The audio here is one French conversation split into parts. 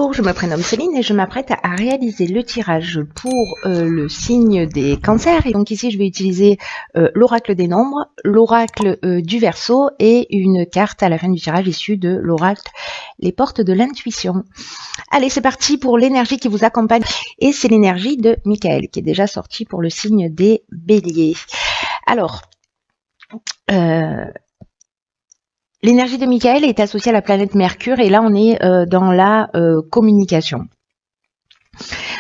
Bonjour, je me prénomme Céline et je m'apprête à réaliser le tirage pour le signe des cancers. Et donc ici, je vais utiliser l'oracle des nombres, l'oracle du Verseau et une carte à la fin du tirage issue de l'oracle les portes de l'intuition. Allez, c'est parti pour l'énergie qui vous accompagne. Et c'est l'énergie de Michael qui est déjà sortie pour le signe des Béliers. Alors, l'énergie de Michael est associée à la planète Mercure et là on est dans la communication.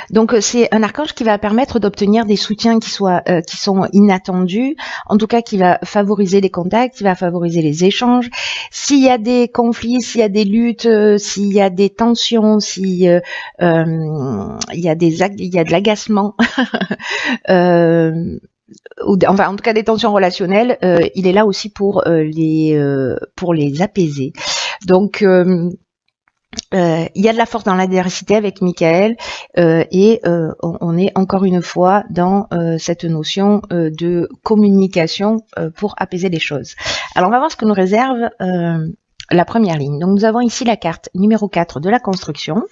Donc c'est un archange qui va permettre d'obtenir des soutiens qui sont inattendus, en tout cas qui va favoriser les contacts, qui va favoriser les échanges. S'il y a des conflits, s'il y a des luttes, s'il y a des tensions, s'il y a de l'agacement, enfin en tout cas des tensions relationnelles, il est là aussi pour les apaiser. Donc il y a de la force dans l'adversité avec Michael et on est encore une fois dans cette notion de communication pour apaiser les choses. Alors on va voir ce que nous réserve la première ligne. Donc nous avons ici la carte numéro 4 de la construction.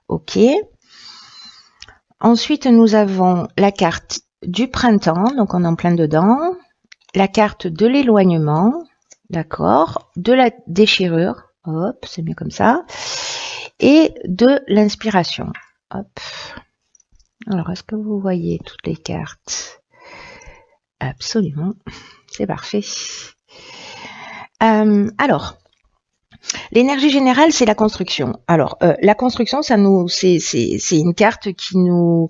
Ok. Ensuite nous avons la carte du printemps, donc on est en plein dedans, la carte de l'éloignement, d'accord, de la déchirure, hop, c'est mieux comme ça, et de l'inspiration, hop. Alors, est-ce que vous voyez toutes les cartes? Absolument, c'est parfait. Alors, l'énergie générale, c'est la construction. Alors, la construction, c'est une carte qui nous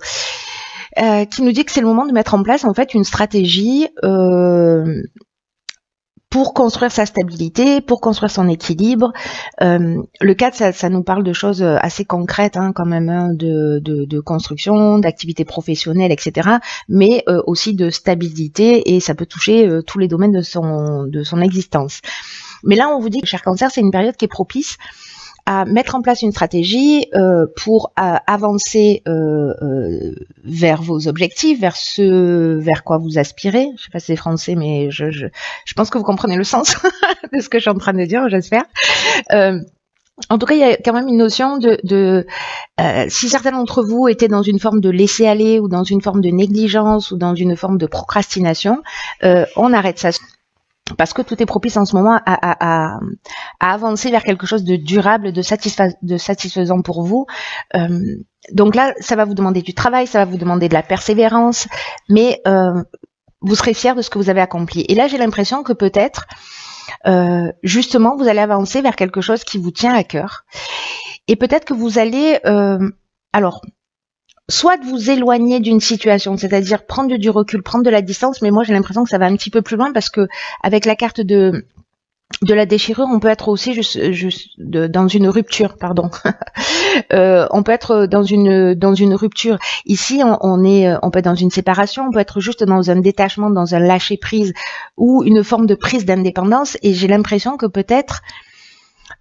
dit que c'est le moment de mettre en place en fait une stratégie pour construire sa stabilité, pour construire son équilibre. Le 4, ça nous parle de choses assez concrètes hein, quand même, hein, de construction, d'activité professionnelle, etc. Mais aussi de stabilité et ça peut toucher tous les domaines de son existence. Mais là, on vous dit que, cher Cancer, c'est une période qui est propice à mettre en place une stratégie pour avancer vers vos objectifs, vers quoi vous aspirez. Je sais pas si c'est français, mais je pense que vous comprenez le sens de ce que je suis en train de dire, j'espère. En tout cas, il y a quand même une notion si certains d'entre vous étaient dans une forme de laisser-aller ou dans une forme de négligence ou dans une forme de procrastination, on arrête ça. Parce que tout est propice en ce moment à avancer vers quelque chose de durable, de satisfaisant pour vous. Donc là, ça va vous demander du travail, ça va vous demander de la persévérance, mais vous serez fiers de ce que vous avez accompli. Et là, j'ai l'impression que peut-être, justement, vous allez avancer vers quelque chose qui vous tient à cœur. Et peut-être que vous allez... soit de vous éloigner d'une situation, c'est-à-dire prendre du recul, prendre de la distance, mais moi j'ai l'impression que ça va un petit peu plus loin parce que avec la carte de la déchirure, on peut être aussi dans une rupture, pardon. On peut être dans une rupture. Ici, on peut être dans une séparation, on peut être juste dans un détachement, dans un lâcher prise ou une forme de prise d'indépendance. Et j'ai l'impression que peut-être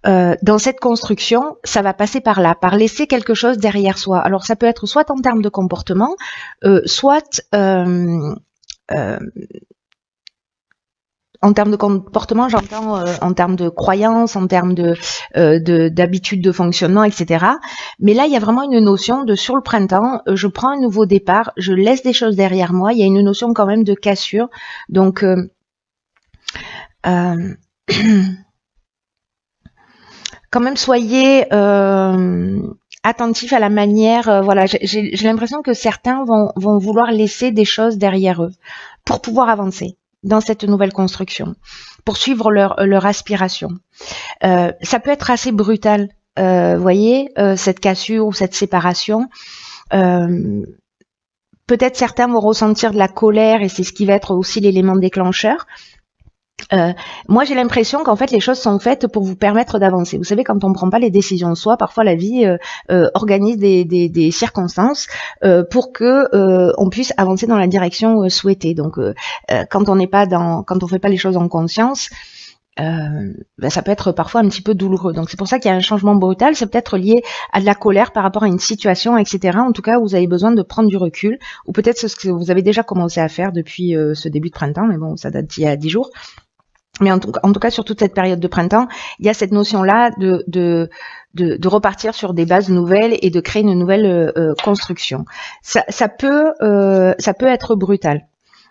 dans cette construction, ça va passer par là, par laisser quelque chose derrière soi. Alors ça peut être soit en termes de comportement, soit en termes de comportement, j'entends en termes de croyances, en termes d'habitudes de fonctionnement, etc. Mais là, il y a vraiment une notion de sur le printemps, je prends un nouveau départ, je laisse des choses derrière moi. Il y a une notion quand même de cassure. Donc quand même soyez attentifs à la manière, voilà, j'ai l'impression que certains vont vouloir laisser des choses derrière eux pour pouvoir avancer dans cette nouvelle construction, pour suivre leur aspiration. Ça peut être assez brutal, voyez, cette cassure ou cette séparation. Peut-être certains vont ressentir de la colère et c'est ce qui va être aussi l'élément déclencheur. Moi, j'ai l'impression qu'en fait, les choses sont faites pour vous permettre d'avancer. Vous savez, quand on ne prend pas les décisions soi, parfois la vie organise des circonstances pour que on puisse avancer dans la direction souhaitée. Donc, quand on fait pas les choses en conscience, ça peut être parfois un petit peu douloureux. Donc, c'est pour ça qu'il y a un changement brutal. C'est peut-être lié à de la colère par rapport à une situation, etc. En tout cas, vous avez besoin de prendre du recul, ou peut-être ce que vous avez déjà commencé à faire depuis ce début de printemps, mais bon, ça date d'il y a 10 jours. Mais en tout cas, sur toute cette période de printemps, il y a cette notion-là de de repartir sur des bases nouvelles et de créer une nouvelle construction. Ça peut être brutal.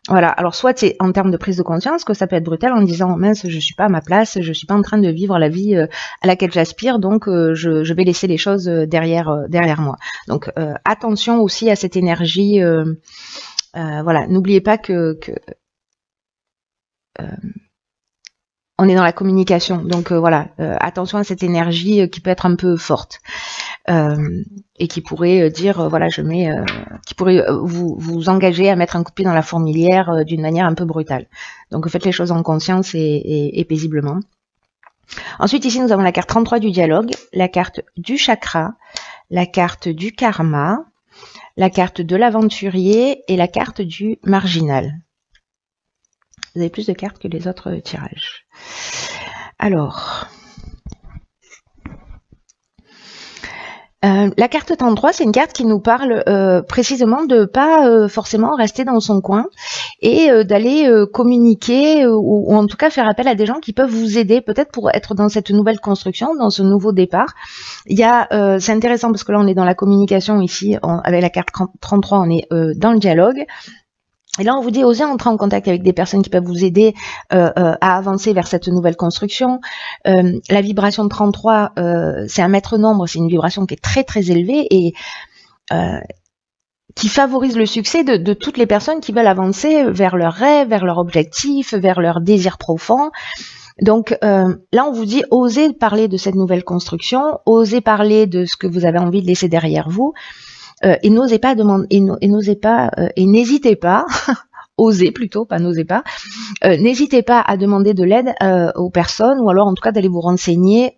Voilà. Alors soit c'est en termes de prise de conscience que ça peut être brutal en disant mince, je suis pas à ma place, je suis pas en train de vivre la vie à laquelle j'aspire, donc je vais laisser les choses derrière moi. Donc attention aussi à cette énergie. Voilà. N'oubliez pas que on est dans la communication, donc voilà, attention à cette énergie qui peut être un peu forte et qui pourrait dire voilà, qui pourrait vous engager à mettre un coup de pied dans la fourmilière d'une manière un peu brutale. Donc faites les choses en conscience et paisiblement. Ensuite ici nous avons la carte 33 du dialogue, la carte du chakra, la carte du karma, la carte de l'aventurier et la carte du marginal. Vous avez plus de cartes que les autres tirages. Alors, la carte 33, c'est une carte qui nous parle précisément de pas forcément rester dans son coin et d'aller communiquer ou en tout cas faire appel à des gens qui peuvent vous aider peut-être pour être dans cette nouvelle construction, dans ce nouveau départ. Il y a, c'est intéressant parce que là on est dans la communication ici, avec la carte 33 on est dans le dialogue. Et là, on vous dit, osez entrer en contact avec des personnes qui peuvent vous aider à avancer vers cette nouvelle construction. La vibration de 33, c'est un maître nombre, c'est une vibration qui est très très élevée et qui favorise le succès de toutes les personnes qui veulent avancer vers leurs rêves, vers leurs objectifs, vers leurs désirs profonds. Donc là, on vous dit, osez parler de cette nouvelle construction, osez parler de ce que vous avez envie de laisser derrière vous. Et n'osez pas demander, et n'hésitez pas, osez plutôt, pas n'osez pas, n'hésitez pas à demander de l'aide aux personnes ou alors en tout cas d'aller vous renseigner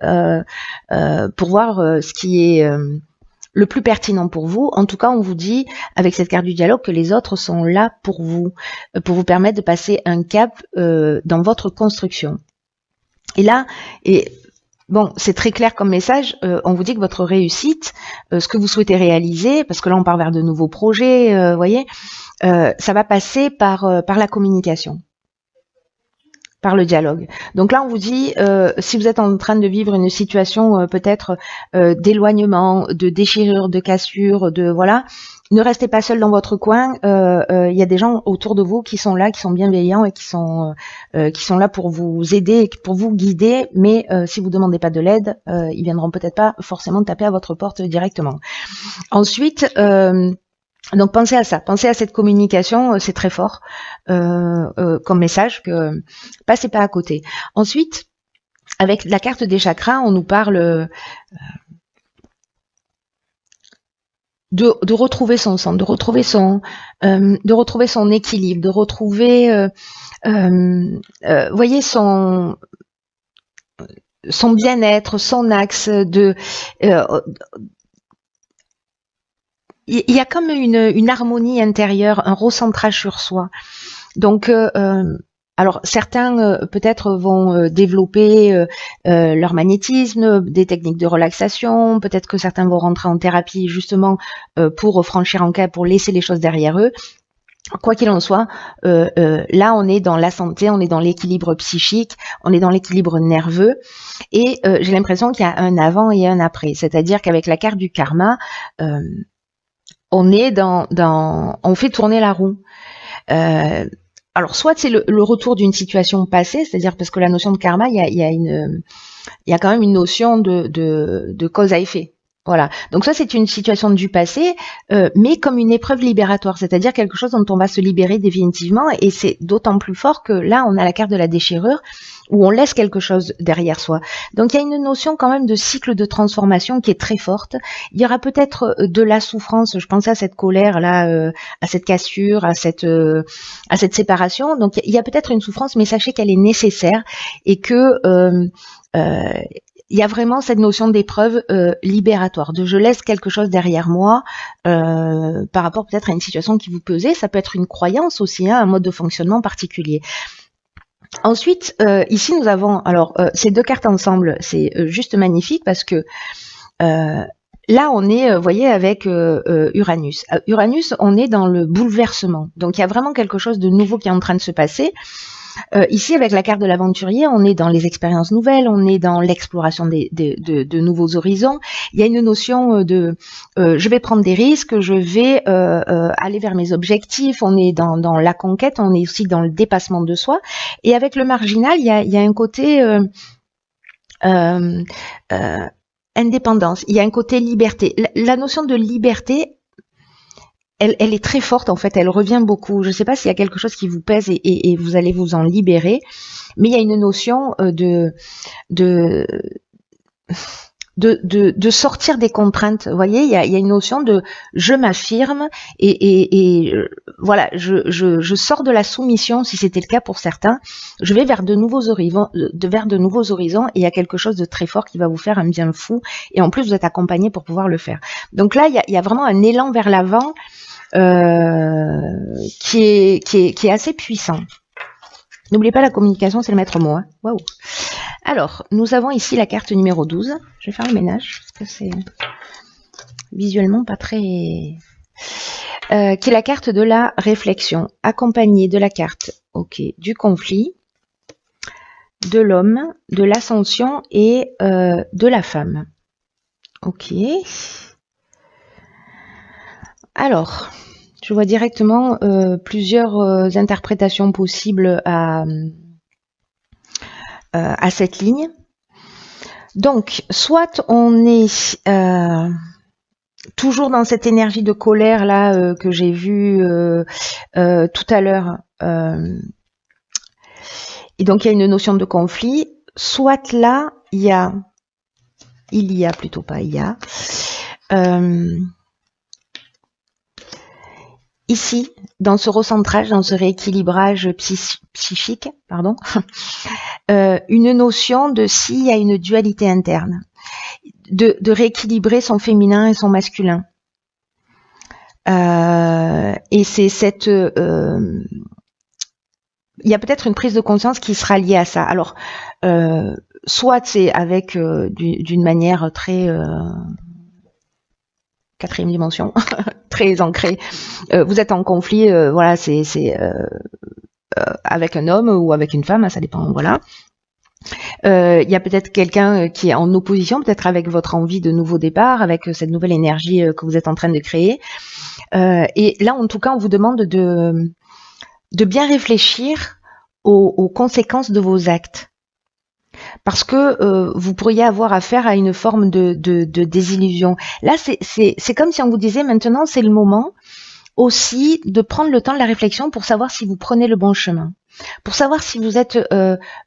pour voir ce qui est le plus pertinent pour vous. En tout cas, on vous dit avec cette carte du dialogue que les autres sont là pour vous permettre de passer un cap dans votre construction. Et là, bon, c'est très clair comme message, on vous dit que votre réussite, ce que vous souhaitez réaliser, parce que là on part vers de nouveaux projets, vous voyez, ça va passer par la communication, par le dialogue. Donc là on vous dit, si vous êtes en train de vivre une situation peut-être d'éloignement, de déchirure, de cassure, de voilà, ne restez pas seul dans votre coin. Il y a des gens autour de vous qui sont là, qui sont bienveillants et qui sont là pour vous aider, pour vous guider. Mais si vous demandez pas de l'aide, ils viendront peut-être pas forcément taper à votre porte directement. Ensuite, donc pensez à ça, pensez à cette communication, c'est très fort comme message que passez pas à côté. Ensuite, avec la carte des chakras, on nous parle de retrouver son centre, de retrouver son équilibre, de retrouver, voyez, son bien-être, son axe. Il y a comme une harmonie intérieure, un recentrage sur soi. Donc alors certains peut-être vont développer leur magnétisme, des techniques de relaxation, peut-être que certains vont rentrer en thérapie justement pour franchir un cap, pour laisser les choses derrière eux. Quoi qu'il en soit, là on est dans la santé, on est dans l'équilibre psychique, on est dans l'équilibre nerveux et j'ai l'impression qu'il y a un avant et un après. C'est-à-dire qu'avec la carte du karma, on est on fait tourner la roue. Alors soit c'est le retour d'une situation passée, c'est-à-dire parce que la notion de karma, il y a quand même une notion de cause à effet. Voilà. Donc ça c'est une situation du passé, mais comme une épreuve libératoire, c'est-à-dire quelque chose dont on va se libérer définitivement, et c'est d'autant plus fort que là on a la carte de la déchirure où on laisse quelque chose derrière soi. Donc il y a une notion quand même de cycle de transformation qui est très forte. Il y aura peut-être de la souffrance, je pensais à cette colère là, à cette cassure, à cette séparation. Donc il y a peut-être une souffrance, mais sachez qu'elle est nécessaire et que il y a vraiment cette notion d'épreuve libératoire, de je laisse quelque chose derrière moi par rapport peut-être à une situation qui vous pesait. Ça peut être une croyance aussi, hein, un mode de fonctionnement particulier. Ensuite, ici nous avons alors ces deux cartes ensemble, c'est juste magnifique parce que là on est, vous voyez, avec Uranus. Uranus, on est dans le bouleversement. Donc il y a vraiment quelque chose de nouveau qui est en train de se passer. Ici, avec la carte de l'aventurier, on est dans les expériences nouvelles, on est dans l'exploration de nouveaux horizons. Il y a une notion de je vais prendre des risques, je vais aller vers mes objectifs. On est dans la conquête, on est aussi dans le dépassement de soi. Et avec le marginal, il y a un côté indépendance, il y a un côté liberté. La notion de liberté, elle est très forte en fait, elle revient beaucoup. Je ne sais pas s'il y a quelque chose qui vous pèse et vous allez vous en libérer, mais il y a une notion de sortir des contraintes. Vous voyez, il y a une notion de je m'affirme et voilà, je sors de la soumission si c'était le cas pour certains. Je vais vers de nouveaux horizons, et il y a quelque chose de très fort qui va vous faire un bien fou. Et en plus, vous êtes accompagné pour pouvoir le faire. Donc là, il y a vraiment un élan vers l'avant qui est assez puissant. N'oubliez pas, la communication, c'est le maître mot. Hein. Waouh. Alors, nous avons ici la carte numéro 12. Je vais faire le ménage, parce que c'est visuellement pas très... qui est la carte de la réflexion, accompagnée de la carte du conflit, de l'homme, de l'ascension et de la femme. Ok. Alors, je vois directement plusieurs interprétations possibles à cette ligne. Donc, soit on est toujours dans cette énergie de colère là que j'ai vue tout à l'heure, et donc il y a une notion de conflit, soit là il y a ici, dans ce recentrage, dans ce rééquilibrage psychique, pardon, une notion de s'il y a une dualité interne, de rééquilibrer son féminin et son masculin. Et c'est cette... il y a peut-être une prise de conscience qui sera liée à ça. Alors, soit c'est avec d'une manière très... quatrième dimension, très ancrée. Vous êtes en conflit, voilà, c'est avec un homme ou avec une femme, ça dépend, voilà. Il y a peut-être quelqu'un qui est en opposition, peut-être avec votre envie de nouveau départ, avec cette nouvelle énergie que vous êtes en train de créer. Et là, en tout cas, on vous demande de bien réfléchir aux conséquences de vos actes. Parce que vous pourriez avoir affaire à une forme de désillusion. Là, c'est comme si on vous disait maintenant, c'est le moment aussi de prendre le temps de la réflexion pour savoir si vous prenez le bon chemin, pour savoir si vous êtes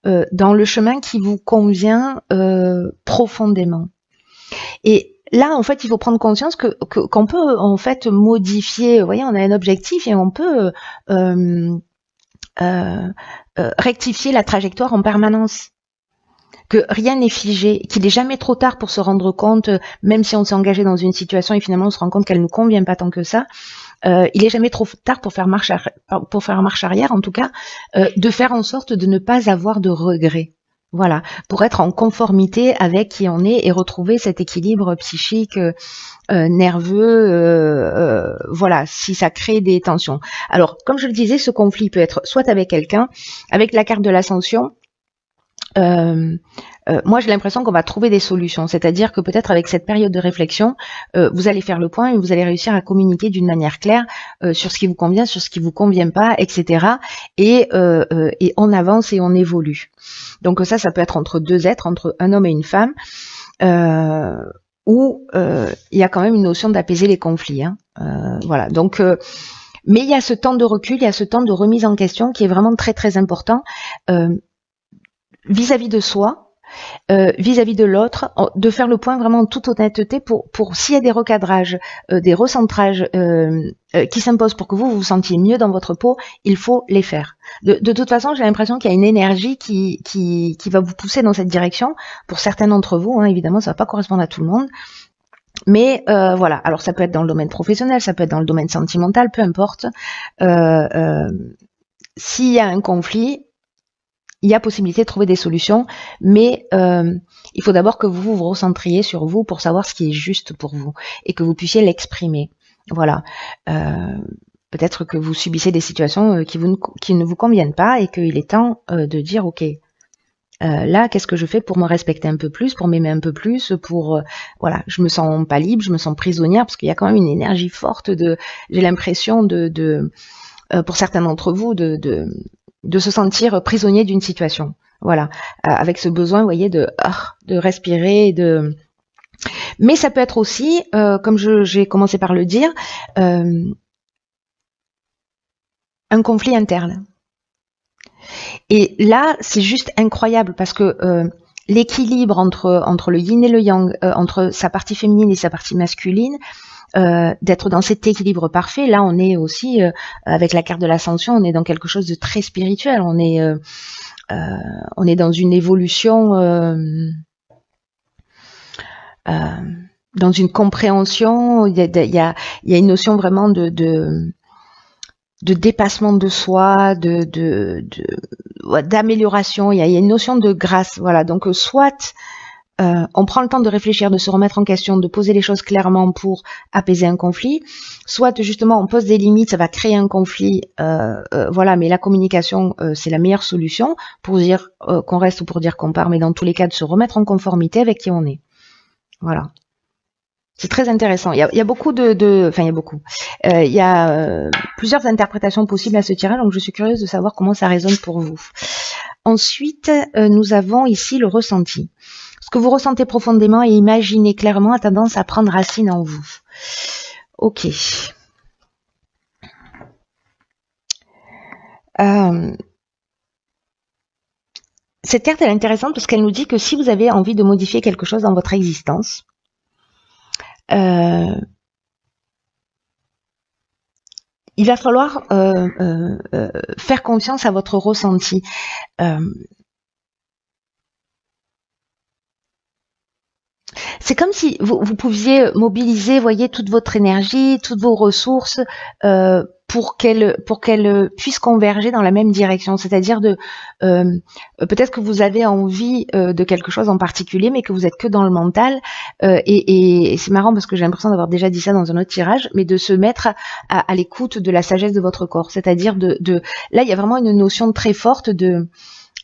dans le chemin qui vous convient profondément. Et là, en fait, il faut prendre conscience qu'on peut en fait modifier. Vous voyez, on a un objectif et on peut rectifier la trajectoire en permanence. Que rien n'est figé, qu'il n'est jamais trop tard pour se rendre compte, même si on s'est engagé dans une situation et finalement on se rend compte qu'elle ne nous convient pas tant que ça, il n'est jamais trop tard pour faire marche arrière, en tout cas, de faire en sorte de ne pas avoir de regrets. Voilà, pour être en conformité avec qui on est et retrouver cet équilibre psychique, nerveux, voilà, si ça crée des tensions. Alors, comme je le disais, ce conflit peut être soit avec quelqu'un, avec la carte de l'ascension. Moi j'ai l'impression qu'on va trouver des solutions, c'est-à-dire que peut-être avec cette période de réflexion, vous allez faire le point et vous allez réussir à communiquer d'une manière claire sur ce qui vous convient, sur ce qui vous convient pas, etc. Et on avance et on évolue. Donc ça peut être entre deux êtres, entre un homme et une femme, où il y a quand même une notion d'apaiser les conflits. Hein. Voilà, donc... mais il y a ce temps de recul, il y a ce temps de remise en question qui est vraiment très très important. Vis-à-vis de soi, vis-à-vis de l'autre, de faire le point vraiment en toute honnêteté pour s'il y a des recadrages, des recentrages qui s'imposent pour que vous vous sentiez mieux dans votre peau, il faut les faire. De toute façon, j'ai l'impression qu'il y a une énergie qui va vous pousser dans cette direction. Pour certains d'entre vous, hein, évidemment, ça va pas correspondre à tout le monde. Mais voilà, alors ça peut être dans le domaine professionnel, ça peut être dans le domaine sentimental, peu importe. S'il y a un conflit, il y a possibilité de trouver des solutions, mais il faut d'abord que vous vous recentriez sur vous pour savoir ce qui est juste pour vous et que vous puissiez l'exprimer. Voilà. Peut-être que vous subissez des situations qui ne vous conviennent pas et qu'il est temps de dire ok, là qu'est-ce que je fais pour me respecter un peu plus, pour m'aimer un peu plus, pour voilà, je me sens pas libre, je me sens prisonnière parce qu'il y a quand même une énergie forte j'ai l'impression pour certains d'entre vous de se sentir prisonnier d'une situation. Voilà, avec ce besoin, vous voyez, de respirer, mais ça peut être aussi, comme j'ai commencé par le dire, un conflit interne. Et là, c'est juste incroyable parce que l'équilibre entre le yin et le yang, entre sa partie féminine et sa partie masculine, d'être dans cet équilibre parfait, là on est aussi, avec la carte de l'ascension, on est dans quelque chose de très spirituel, on est dans une évolution, dans une compréhension, il y a une notion vraiment de dépassement de soi, d'amélioration, il y a une notion de grâce, voilà. Donc soit on prend le temps de réfléchir, de se remettre en question, de poser les choses clairement pour apaiser un conflit, soit justement on pose des limites, ça va créer un conflit, voilà, mais la communication c'est la meilleure solution pour dire qu'on reste ou pour dire qu'on part, mais dans tous les cas de se remettre en conformité avec qui on est. Voilà. C'est très intéressant. Il y a beaucoup enfin il y a beaucoup. Il y a plusieurs interprétations possibles à ce tirage, donc je suis curieuse de savoir comment ça résonne pour vous. Ensuite, nous avons ici le ressenti. Ce que vous ressentez profondément et imaginez clairement a tendance à prendre racine en vous. Ok. Cette carte elle est intéressante parce qu'elle nous dit que si vous avez envie de modifier quelque chose dans votre existence, il va falloir faire confiance à votre ressenti. C'est comme si vous pouviez mobiliser, voyez, toute votre énergie, toutes vos ressources pour qu'elles puissent converger dans la même direction. C'est-à-dire peut-être que vous avez envie de quelque chose en particulier, mais que vous êtes que dans le mental. Et c'est marrant parce que j'ai l'impression d'avoir déjà dit ça dans un autre tirage, mais de se mettre à l'écoute de la sagesse de votre corps. C'est-à-dire là, il y a vraiment une notion très forte de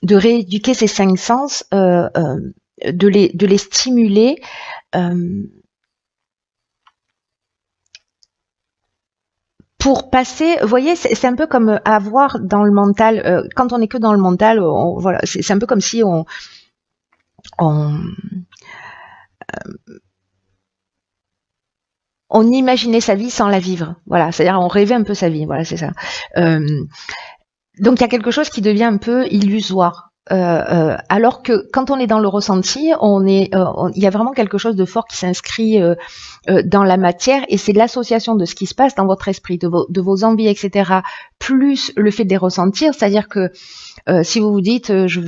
rééduquer ces 5 sens. De les stimuler pour passer, vous voyez, c'est un peu comme avoir dans le mental, quand on est que dans le mental, voilà, c'est un peu comme si on imaginait sa vie sans la vivre, voilà, c'est-à-dire on rêvait un peu sa vie, voilà, c'est ça. Donc il y a quelque chose qui devient un peu illusoire. Alors que quand on est dans le ressenti, il y a vraiment quelque chose de fort qui s'inscrit dans la matière, et c'est l'association de ce qui se passe dans votre esprit, de vos envies, etc., plus le fait de les ressentir, c'est-à-dire que si vous vous dites je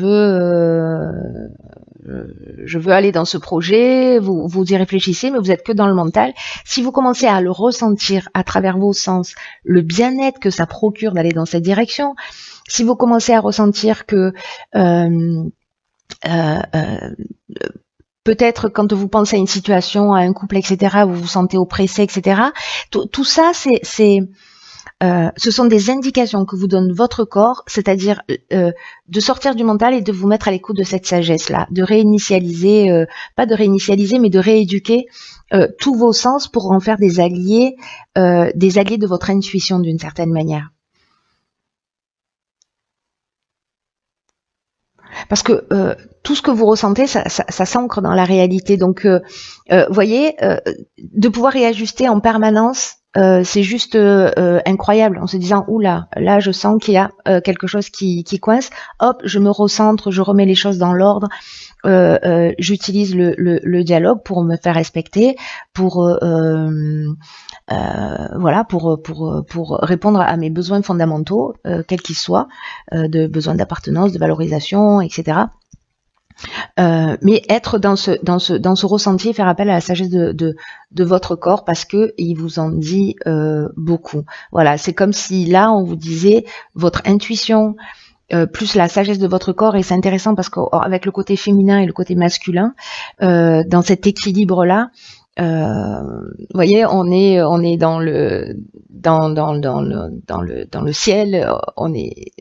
veux aller dans ce projet, vous y réfléchissez, mais vous êtes que dans le mental. Si vous commencez à le ressentir à travers vos sens, le bien-être que ça procure d'aller dans cette direction, si vous commencez à ressentir que peut-être quand vous pensez à une situation, à un couple, etc., vous vous sentez oppressé, etc., tout ça, ce sont des indications que vous donne votre corps, c'est-à-dire de sortir du mental et de vous mettre à l'écoute de cette sagesse-là, de réinitialiser, pas de réinitialiser, mais de rééduquer tous vos sens pour en faire des alliés de votre intuition d'une certaine manière. Parce que tout ce que vous ressentez, ça s'ancre dans la réalité. Donc, voyez, de pouvoir réajuster en permanence, c'est juste incroyable, en se disant oula, là je sens qu'il y a quelque chose qui coince, hop, je me recentre, je remets les choses dans l'ordre, j'utilise le dialogue pour me faire respecter, pour voilà, pour répondre à mes besoins fondamentaux, quels qu'ils soient, de besoins d'appartenance, de valorisation, etc. Mais être dans ce ressenti, faire appel à la sagesse de votre corps, parce que il vous en dit beaucoup. Voilà, c'est comme si là on vous disait votre intuition plus la sagesse de votre corps, et c'est intéressant parce qu'avec le côté féminin et le côté masculin, dans cet équilibre là, vous voyez, on est dans dans le ciel, on est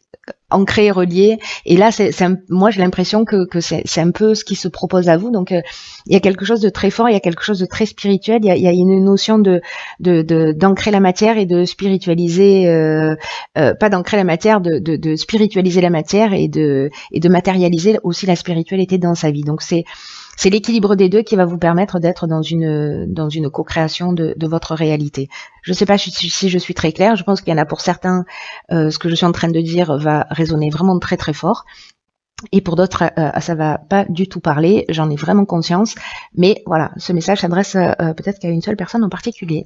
ancré, relié. Et là, moi, j'ai l'impression que c'est un peu ce qui se propose à vous. Donc, il y a quelque chose de très fort, il y a quelque chose de très spirituel. Il y a une notion d'ancrer la matière et de spiritualiser, pas d'ancrer la matière, de spiritualiser la matière et de matérialiser aussi la spiritualité dans sa vie. Donc, c'est l'équilibre des deux qui va vous permettre d'être dans une co-création de votre réalité. Je ne sais pas si je suis très claire. Je pense qu'il y en a pour certains, ce que je suis en train de dire va résonner vraiment très très fort. Et pour d'autres, ça va pas du tout parler. J'en ai vraiment conscience. Mais voilà, ce message s'adresse peut-être qu'à une seule personne en particulier.